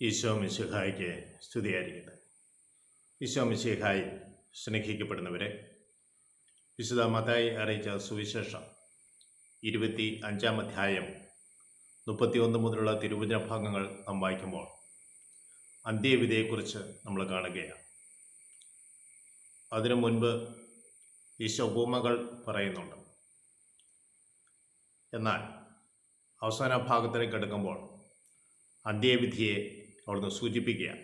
ഈശോ മിശിഹായ്ക്ക് സ്തുതിയായിരിക്കട്ടെ. ഈശോ മിശിഹായി സ്നേഹിക്കപ്പെടുന്നവരെ, വിശുദ്ധ മത്തായി അറിയിച്ച സുവിശേഷം 25-ാം അധ്യായം 31 മുതലുള്ള തിരുവചന ഭാഗങ്ങൾ നാം വായിക്കുമ്പോൾ അന്ത്യവിധിയെക്കുറിച്ച് നമ്മൾ കാണുകയാണ്. അതിനു മുൻപ് ഈശോ ഉപമകൾ പറയുന്നുണ്ട്. എന്നാൽ അവസാന ഭാഗത്തിലേക്ക് എടുക്കുമ്പോൾ അന്ത്യവിധിയെ അവിടുന്ന് സൂചിപ്പിക്കുകയാണ്.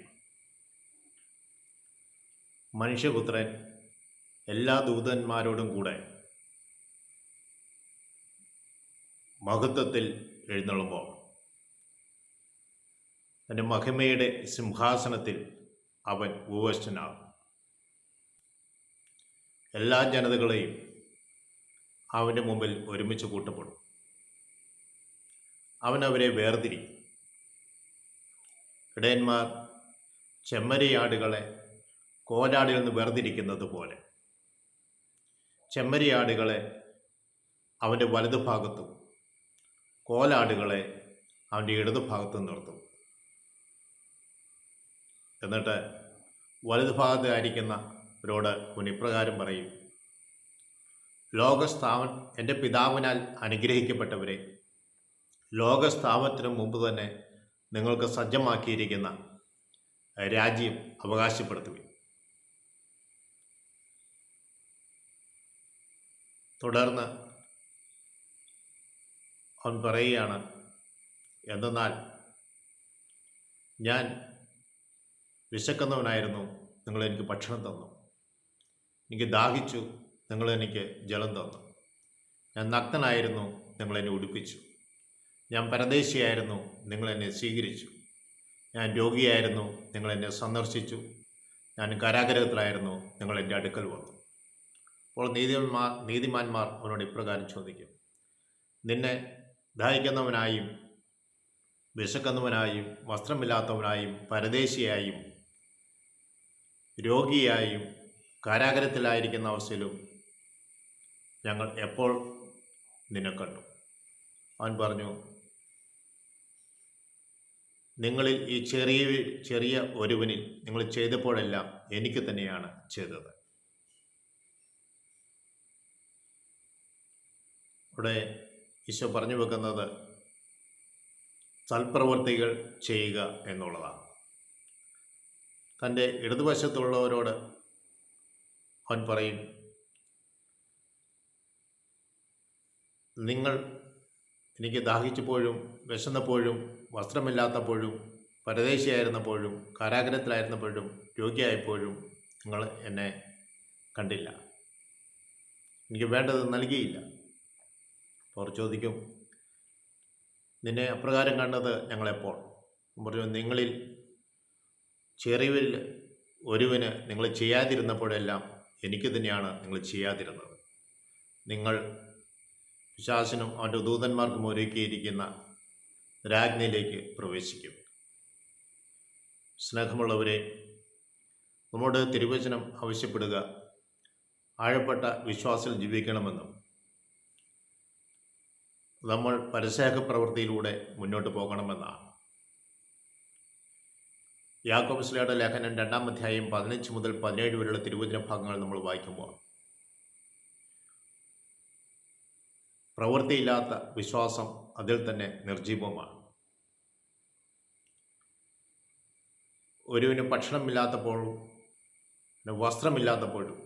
മനുഷ്യപുത്രൻ എല്ലാ ദൂതന്മാരോടും കൂടെ മഹത്വത്തിൽ എഴുന്നള്ളുമ്പോൾ തൻ്റെ മഹിമയുടെ സിംഹാസനത്തിൽ അവൻ ഉപവിഷ്ടനാകും. എല്ലാ ജനതകളെയും അവൻ്റെ മുമ്പിൽ ഒരുമിച്ച് കൂട്ടപ്പെടും. അവൻ അവരെ വേർതിരിക്കും. ഇടയന്മാർ ചെമ്മരിയാടുകളെ കോലാടിൽ നിന്ന് വേർതിരിക്കുന്നത് പോലെ ചെമ്മരിയാടുകളെ അവൻ്റെ വലതുഭാഗത്തും കോലാടുകളെ അവൻ്റെ ഇടതുഭാഗത്തും നിർത്തും. എന്നിട്ട് വലതുഭാഗത്തായിരിക്കുന്നവരോട് അവൻ ഇപ്രകാരം പറയും: എൻ്റെ പിതാവിനാൽ അനുഗ്രഹിക്കപ്പെട്ടവരെ, ലോകസ്ഥാപനത്തിനു മുമ്പ് തന്നെ നിങ്ങൾക്ക് സജ്ജമാക്കിയിരിക്കുന്ന രാജ്യം അവകാശപ്പെടുത്തുകയും. തുടർന്ന് അവൻ പറയുകയാണ്: എന്തെന്നാൽ ഞാൻ വിശക്കുന്നവനായിരുന്നു, നിങ്ങൾ എനിക്ക് ഭക്ഷണം തന്നു. എനിക്ക് ദാഹിച്ചു, നിങ്ങൾ എനിക്ക് ജലം തന്നു. ഞാൻ നഗ്നനായിരുന്നു, നിങ്ങൾ എന്നെ ഉടുപ്പിച്ചു. ഞാൻ പരദേശിയായിരുന്നു, നിങ്ങൾ എന്നെ സ്വീകരിച്ചു. ഞാൻ രോഗിയായിരുന്നു, നിങ്ങൾ എന്നെ സന്ദർശിച്ചു. ഞാൻ കാരാഗൃഹത്തിലായിരുന്നു, നിങ്ങൾ എൻ്റെ അടുക്കൽ വന്നു. അപ്പോൾ നീതിമാന്മാർ അവനോട് ഇപ്രകാരം ചോദിക്കും: നിന്നെ ദാഹിക്കുന്നവനായും വിശക്കുന്നവനായും വസ്ത്രമില്ലാത്തവനായും പരദേശിയായും രോഗിയായും കാരാഗൃഹത്തിലായിരിക്കുന്ന അവസ്ഥയിലും ഞങ്ങൾ എപ്പോൾ നിന്നെ കണ്ടു? അവൻ പറഞ്ഞു: നിങ്ങളിൽ ഈ ചെറിയ ഒരുവനിൽ നിങ്ങൾ ചെയ്തപ്പോഴെല്ലാം എനിക്ക് തന്നെയാണ് ചെയ്തത്. ഇവിടെ ഈശോ പറഞ്ഞു വെക്കുന്നത് സൽപ്രവർത്തികൾ ചെയ്യുക എന്നുള്ളതാണ്. തൻ്റെ ഇടതുവശത്തുള്ളവരോട് അവൻ പറയും: നിങ്ങൾ എനിക്ക് ദാഹിച്ചപ്പോഴും വിശന്നപ്പോഴും വസ്ത്രമില്ലാത്തപ്പോഴും പരദേശിയായിരുന്നപ്പോഴും കാരാഗൃഹത്തിലായിരുന്നപ്പോഴും രോഗിയായപ്പോഴും നിങ്ങൾ എന്നെ കണ്ടില്ല, എനിക്ക് വേണ്ടത് നൽകിയില്ല. അവർ ചോദിക്കും: നിന്നെ അപ്രകാരം കണ്ടത് ഞങ്ങളെപ്പോൾ? പറഞ്ഞു: നിങ്ങളിൽ ചെറിയവരിൽ ഒരുവന് നിങ്ങൾ ചെയ്യാതിരുന്നപ്പോഴെല്ലാം എനിക്ക് തന്നെയാണ് നിങ്ങൾ ചെയ്യാതിരുന്നത്. നിങ്ങൾ പിശാചിനും അവൻ്റെ ദൂതന്മാർക്കും ഒരുക്കിയിരിക്കുന്ന രാജ്ഞിയിലേക്ക് പ്രവേശിക്കും. സ്നേഹമുള്ളവരെ, നമ്മോട് തിരുവചനം ആവശ്യപ്പെടുക ആഴപ്പെട്ട വിശ്വാസത്തിൽ ജീവിക്കണമെന്നും നമ്മൾ പരസ്നേഹ പ്രവൃത്തിയിലൂടെ മുന്നോട്ട് പോകണമെന്നാണ്. യാക്കോബ് ശ്ലീഹായുടെ ലേഖനം 2-ാം അധ്യായം 15 മുതൽ 17 വരെയുള്ള തിരുവചന ഭാഗങ്ങൾ നമ്മൾ വായിക്കുമ്പോൾ പ്രവൃത്തിയില്ലാത്ത വിശ്വാസം അതിൽ തന്നെ നിർജീവമാണ്. ഒരുവന് ഭക്ഷണമില്ലാത്തപ്പോഴും വസ്ത്രമില്ലാത്തപ്പോഴും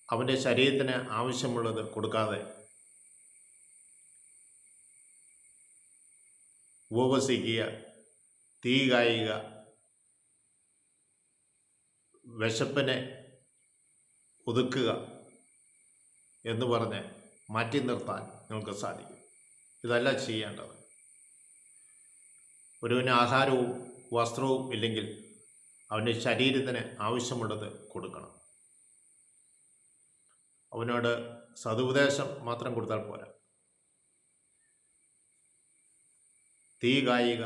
അവൻ്റെ ശരീരത്തിന് ആവശ്യമുള്ളത് കൊടുക്കാതെ ഉപവസിക്കുക, തീ കായുക, വിശപ്പിനെ ഒതുക്കുക എന്ന് പറഞ്ഞ് മാറ്റി നിർത്താൻ നിങ്ങൾക്ക് സാധിക്കും. ഇതല്ല ചെയ്യേണ്ടത്. ഒരുവന് ആഹാരവും വസ്ത്രവും ഇല്ലെങ്കിൽ അവൻ്റെ ശരീരത്തിന് ആവശ്യമുള്ളത് കൊടുക്കണം. അവനോട് സതുപദേശം മാത്രം കൊടുത്താൽ പോരാ. തീ കായുക,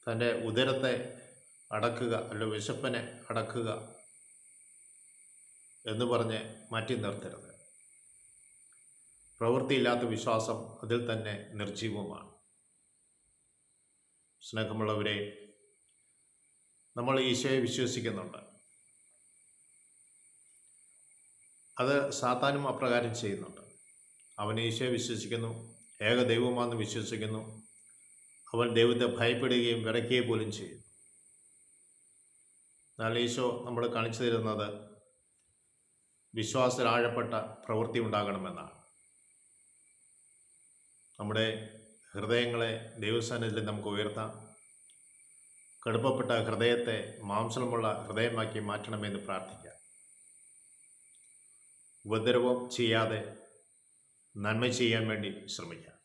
തൻ്റെ ഉദരത്തെ അടക്കുക, അല്ല വിശപ്പിനെ അടക്കുക എന്ന് പറഞ്ഞ് മാറ്റി നിർത്തരുത്. പ്രവൃത്തിയില്ലാത്ത വിശ്വാസം അതിൽ തന്നെ നിർജീവമാണ്. സ്നേഹമുള്ളവരെ, നമ്മൾ ഈശോയെ വിശ്വസിക്കുന്നുണ്ട്. അത് സാത്താനും അപ്രകാരം ചെയ്യുന്നുണ്ട്. അവൻ ഈശോയെ വിശ്വസിക്കുന്നു, ഏക ദൈവമാണെന്ന് വിശ്വസിക്കുന്നു. അവൻ ദൈവത്തെ ഭയപ്പെടുകയും വിറയ്ക്കുകയും പോലും ചെയ്യുന്നു. എന്നാൽ ഈശോ നമ്മൾ കാണിച്ചു തരുന്നത് വിശ്വാസത്തിൽ ആഴപ്പെട്ട പ്രവൃത്തി ഉണ്ടാകണമെന്നാണ്. നമ്മുടെ ഹൃദയങ്ങളെ ദൈവസന്നിധിയിൽ നമുക്ക് ഉയർത്താം. കടുപ്പപ്പെട്ട ഹൃദയത്തെ മാംസമുള്ള ഹൃദയമാക്കി മാറ്റണമെന്ന് പ്രാർത്ഥിക്കാം. ഉപദ്രവം ചെയ്യാതെ നന്മ ചെയ്യാൻ വേണ്ടി ശ്രമിക്കാം.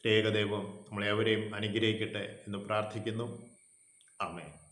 ഏകദൈവം നമ്മളെവരെയും അനുഗ്രഹിക്കട്ടെ എന്ന് പ്രാർത്ഥിക്കുന്നു. ആമേൻ.